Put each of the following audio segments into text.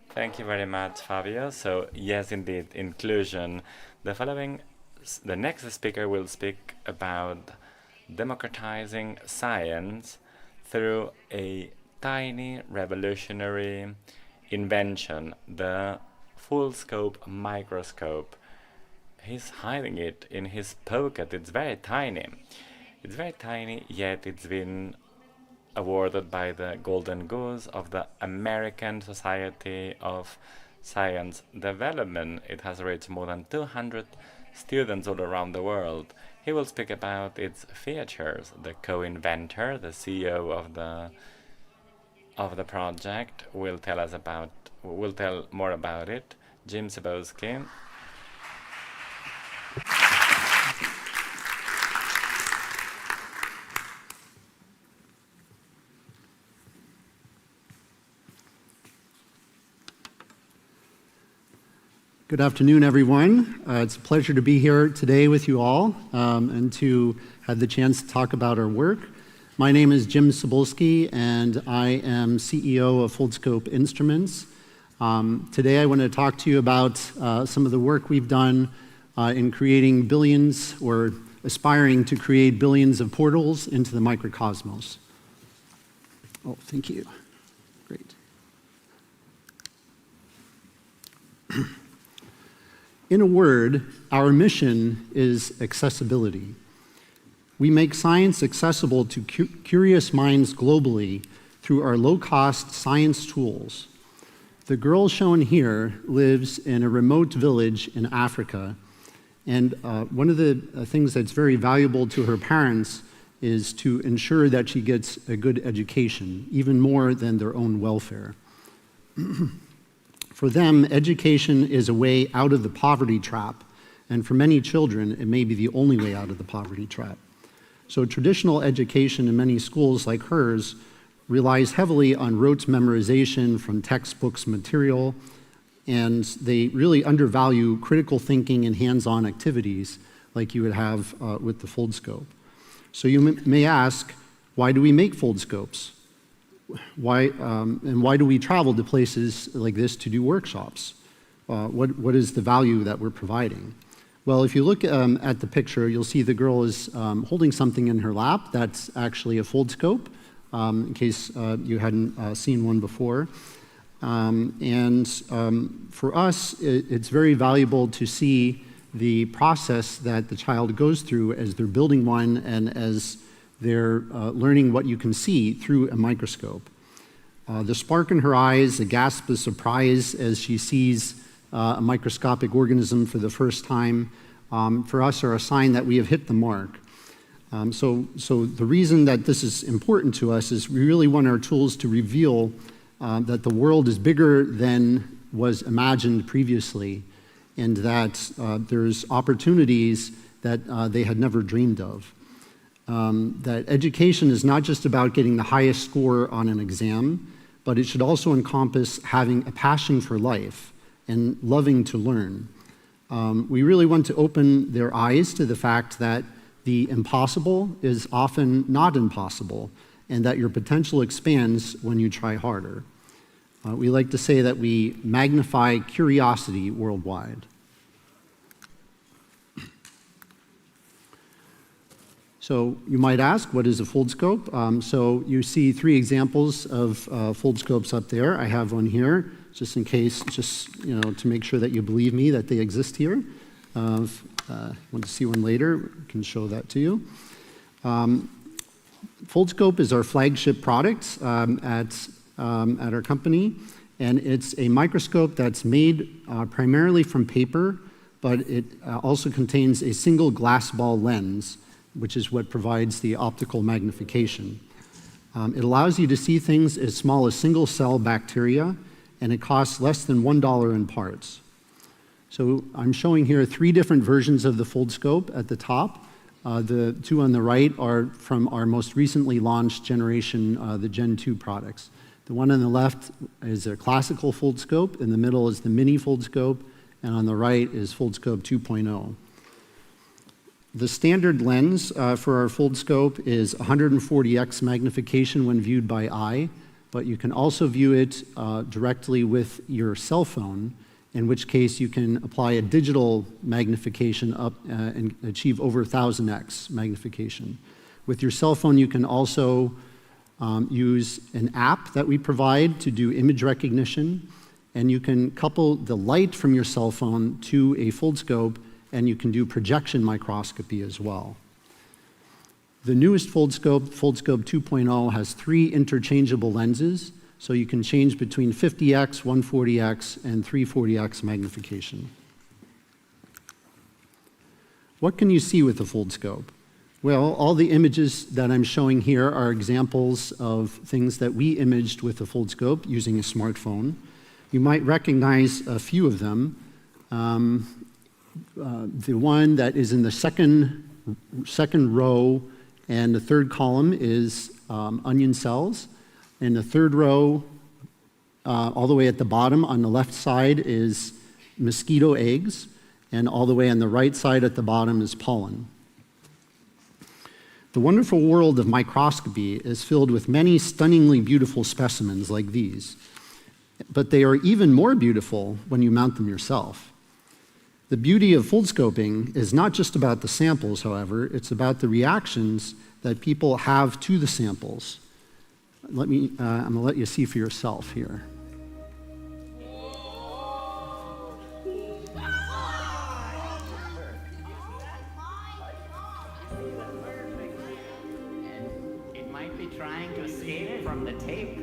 Thank you very much, Fabio. So yes, indeed, inclusion. The next speaker will speak about democratizing science through a tiny revolutionary invention, the Foldscope microscope. He's hiding it in his pocket. It's very tiny. It's very tiny, yet it's been awarded by the Golden Goose of the American Society of Science Development. It has reached more than 200 students all around the world. He will speak about its features. The co-inventor, the CEO of the project, will tell more about it. Jim Cybulski. Good afternoon, everyone. It's a pleasure to be here today with you all and to have the chance to talk about our work. My name is Jim Cybulski, and I am CEO of Foldscope Instruments. Today I want to talk to you about some of the work we've done in creating billions, or aspiring to create billions of portals into the microcosmos. Oh, thank you. Great. In a word, our mission is accessibility. We make science accessible to curious minds globally through our low-cost science tools. The girl shown here lives in a remote village in Africa, and one of the things that's very valuable to her parents is to ensure that she gets a good education, even more than their own welfare. For them, education is a way out of the poverty trap, and for many children, it may be the only way out of the poverty trap. So traditional education in many schools like hers relies heavily on rote memorization from textbooks material, and they really undervalue critical thinking and hands-on activities like you would have with the Foldscope. So you may ask, why do we make Foldscopes? Why do we travel to places like this to do workshops? What is the value that we're providing? Well, if you look at the picture, you'll see the girl is holding something in her lap. That's actually a Foldscope, in case you hadn't seen one before. For us, it's very valuable to see the process that the child goes through as they're building one and as they're learning what you can see through a microscope. The spark in her eyes, the gasp of surprise as she sees a microscopic organism for the first time, for us are a sign that we have hit the mark. So the reason that this is important to us is we really want our tools to reveal that the world is bigger than was imagined previously, and that there's opportunities that they had never dreamed of. That education is not just about getting the highest score on an exam, but it should also encompass having a passion for life and loving to learn. We really want to open their eyes to the fact that the impossible is often not impossible, and that your potential expands when you try harder. We like to say that we magnify curiosity worldwide. So you might ask, what is a Foldscope? So you see three examples of Foldscopes up there. I have one here, just in case, to make sure that you believe me that they exist here. Want to see one later, I can show that to you. Foldscope is our flagship product at our company, and it's a microscope that's made primarily from paper, but it also contains a single glass ball lens, which is what provides the optical magnification. It allows you to see things as small as single-cell bacteria, and it costs less than $1 in parts. So I'm showing here three different versions of the Foldscope at the top. The two on the right are from our most recently launched generation, the Gen 2 products. The one on the left is a classical Foldscope, in the middle is the mini Foldscope, and on the right is Foldscope 2.0. The standard lens for our Foldscope is 140x magnification when viewed by eye. but you can also view it directly with your cell phone, in which case you can apply a digital magnification up and achieve over 1000x magnification. With your cell phone, you can also use an app that we provide to do image recognition, and you can couple the light from your cell phone to a Foldscope, and you can do projection microscopy as well. The newest Foldscope, Foldscope 2.0, has 3 interchangeable lenses, so you can change between 50x, 140x, and 340x magnification. What can you see with the Foldscope? Well, all the images that I'm showing here are examples of things that we imaged with the Foldscope using a smartphone. You might recognize a few of them. The one that is in the second row and the third column is onion cells. In the third row, all the way at the bottom on the left side is mosquito eggs, and all the way on the right side at the bottom is pollen. The wonderful world of microscopy is filled with many stunningly beautiful specimens like these, but they are even more beautiful when you mount them yourself. The beauty of foldscoping is not just about the samples, however, it's about the reactions that people have to the samples. I'm going to let you see for yourself here. It might be trying to escape from the tape.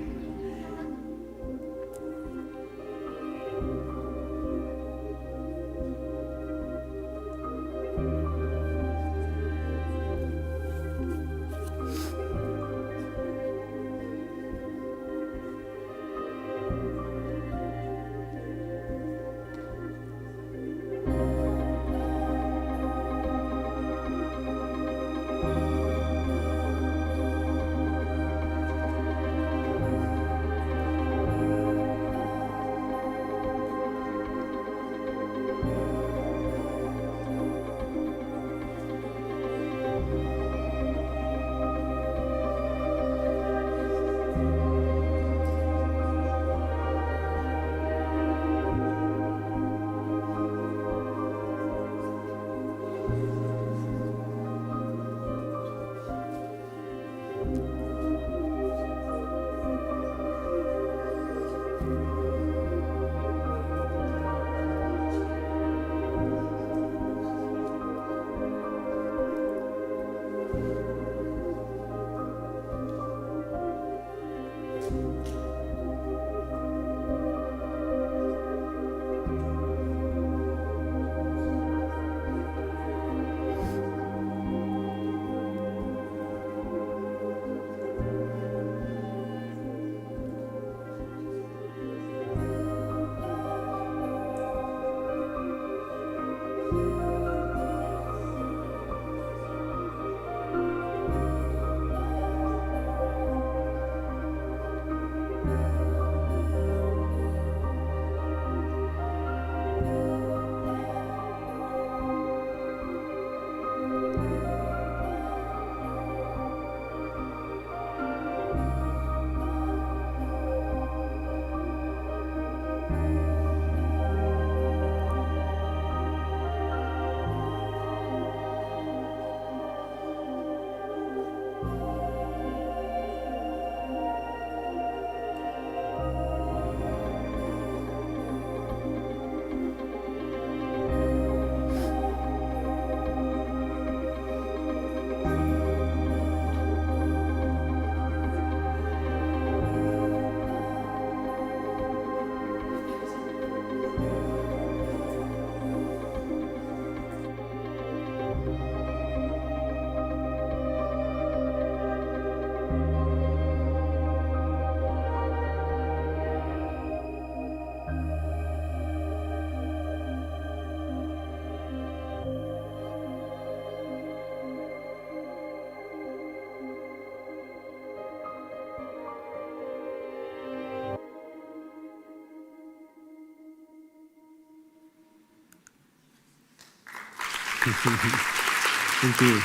Thank you.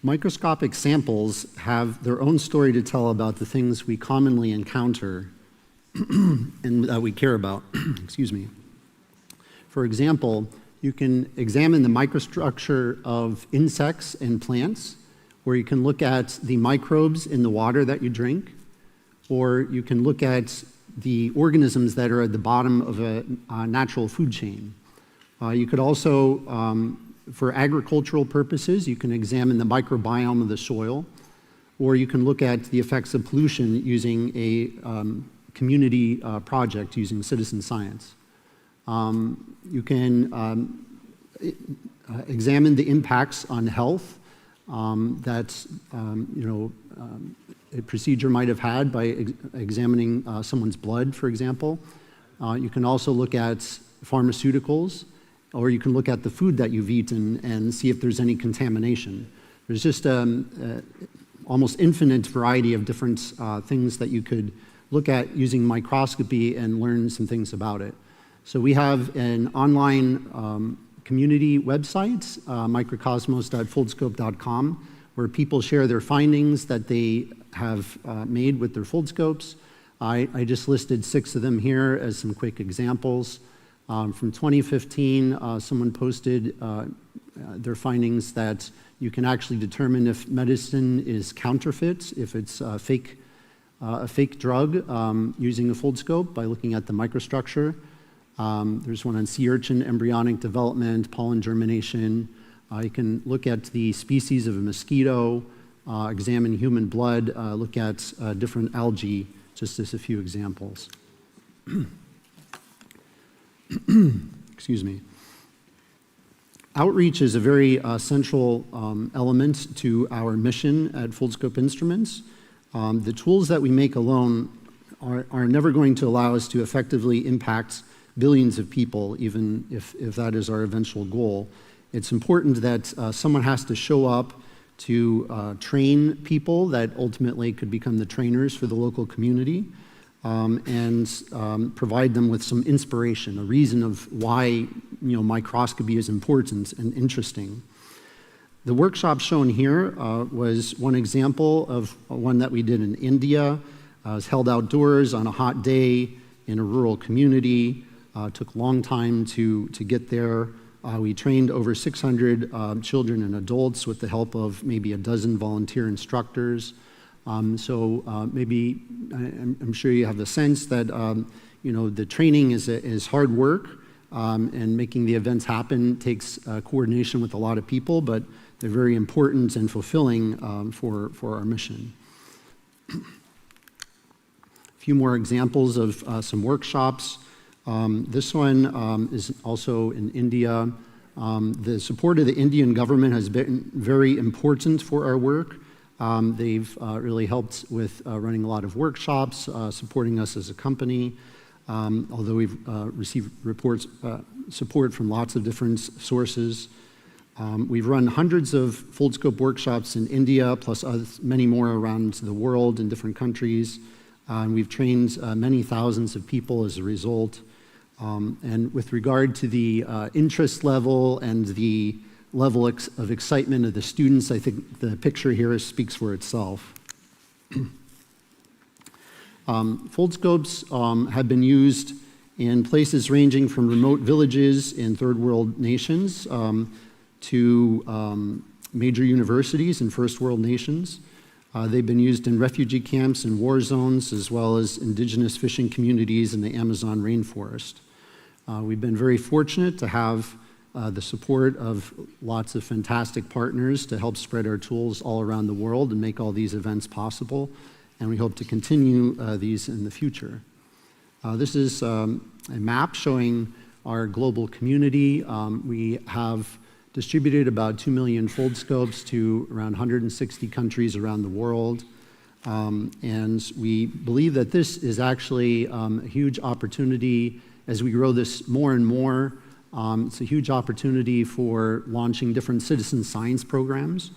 Microscopic samples have their own story to tell about the things we commonly encounter and that we care about. Excuse me. For example, you can examine the microstructure of insects and plants, or you can look at the microbes in the water that you drink, or you can look at the organisms that are at the bottom of a natural food chain. You could also, for agricultural purposes, you can examine the microbiome of the soil, or you can look at the effects of pollution using a community project using citizen science. You can examine the impacts on health that a procedure might have had by examining someone's blood, for example. You can also look at pharmaceuticals, or you can look at the food that you've eaten and see if there's any contamination. There's just almost infinite variety of different things that you could look at using microscopy and learn some things about it. So we have an online community website, microcosmos.foldscope.com, where people share their findings that they have made with their Foldscopes. I just listed 6 of them here as some quick examples. From 2015, someone posted their findings that you can actually determine if medicine is counterfeit, if it's a fake drug, using a Foldscope by looking at the microstructure. There's one on sea urchin embryonic development, pollen germination. You can look at the species of a mosquito, examine human blood, look at different algae, just as a few examples. Excuse me. Outreach is a very central element to our mission at Foldscope Instruments. The tools that we make alone are never going to allow us to effectively impact billions of people, even if that is our eventual goal. It's important that someone has to show up to train people that ultimately could become the trainers for the local community, and provide them with some inspiration, a reason of why microscopy is important and interesting. The workshop shown here was one example of one that we did in India. It was held outdoors on a hot day in a rural community. Took a long time to get there. We trained over 600 children and adults with the help of maybe a dozen volunteer instructors. Maybe I'm sure you have a sense that the training is hard work, and making the events happen takes coordination with a lot of people, but they're very important and fulfilling for our mission. A few more examples of some workshops. This one is also in India. The support of the Indian government has been very important for our work. They've really helped with running a lot of workshops, supporting us as a company, although we've received support from lots of different sources. We've run hundreds of Foldscope workshops in India, plus many more around the world in different countries. We've trained many thousands of people as a result. And with regard to the interest level and the level of excitement of the students, I think the picture here speaks for itself. Foldscopes have been used in places ranging from remote villages in third world nations to major universities in first world nations. They've been used in refugee camps and war zones, as well as indigenous fishing communities in the Amazon rainforest. We've been very fortunate to have the support of lots of fantastic partners to help spread our tools all around the world and make all these events possible, and we hope to continue these in the future. This is a map showing our global community. We have distributed about 2 million Foldscopes to around 160 countries around the world. And we believe that this is actually a huge opportunity as we grow this more and more. It's a huge opportunity for launching different citizen science programs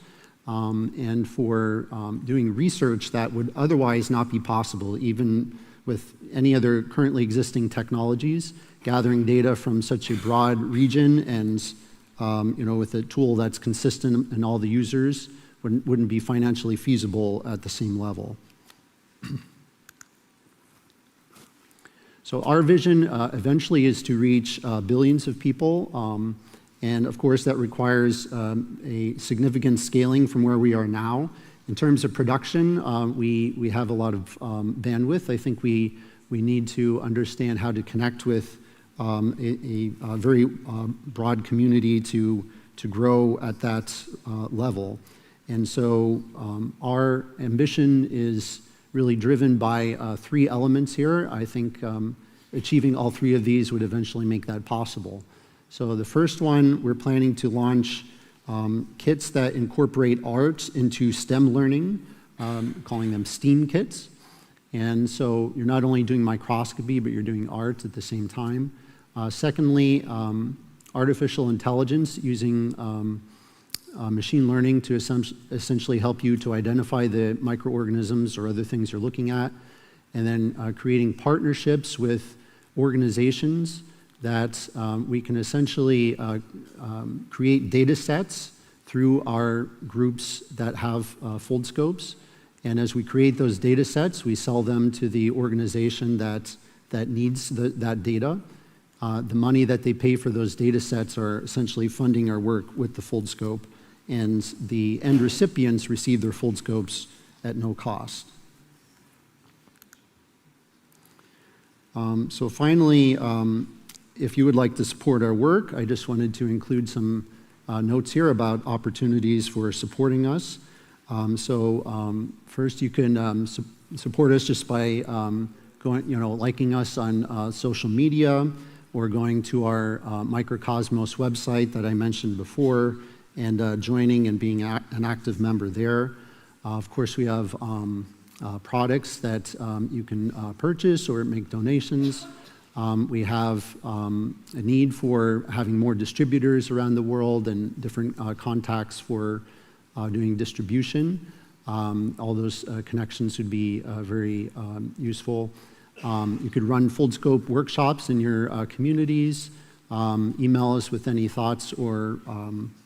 and for doing research that would otherwise not be possible, even with any other currently existing technologies. Gathering data from such a broad region and with a tool that's consistent in all the users wouldn't be financially feasible at the same level. So our vision eventually is to reach billions of people, and of course that requires a significant scaling from where we are now. In terms of production, we have a lot of bandwidth. I think we need to understand how to connect with a very broad community to grow at that level. And so our ambition is really driven by three elements here. I think achieving all three of these would eventually make that possible. So the first one, we're planning to launch kits that incorporate art into STEM learning, calling them STEAM kits. And so you're not only doing microscopy, but you're doing art at the same time. Secondly, artificial intelligence using machine learning to essentially help you to identify the microorganisms or other things you're looking at. And then creating partnerships with organizations that we can essentially create data sets through our groups that have Foldscopes. And as we create those data sets, we sell them to the organization that needs that data. The money that they pay for those data sets are essentially funding our work with the Foldscope, and the end recipients receive their Foldscopes at no cost. So finally, if you would like to support our work, I just wanted to include some notes here about opportunities for supporting us. First, you can support us just by liking us on social media, or going to our Microcosmos website that I mentioned before, and joining and being an active member there. Of course, we have products that you can purchase or make donations. We have a need for having more distributors around the world and different contacts for doing distribution. All those connections would be very useful. You could run Foldscope workshops in your communities. Email us with any thoughts or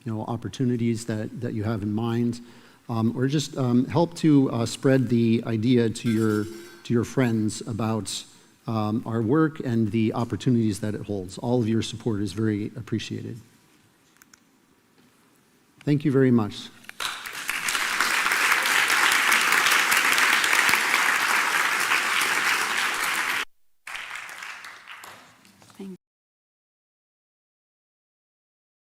opportunities that you have in mind, or just help to spread the idea to your friends about our work and the opportunities that it holds. All of your support is very appreciated. Thank you very much.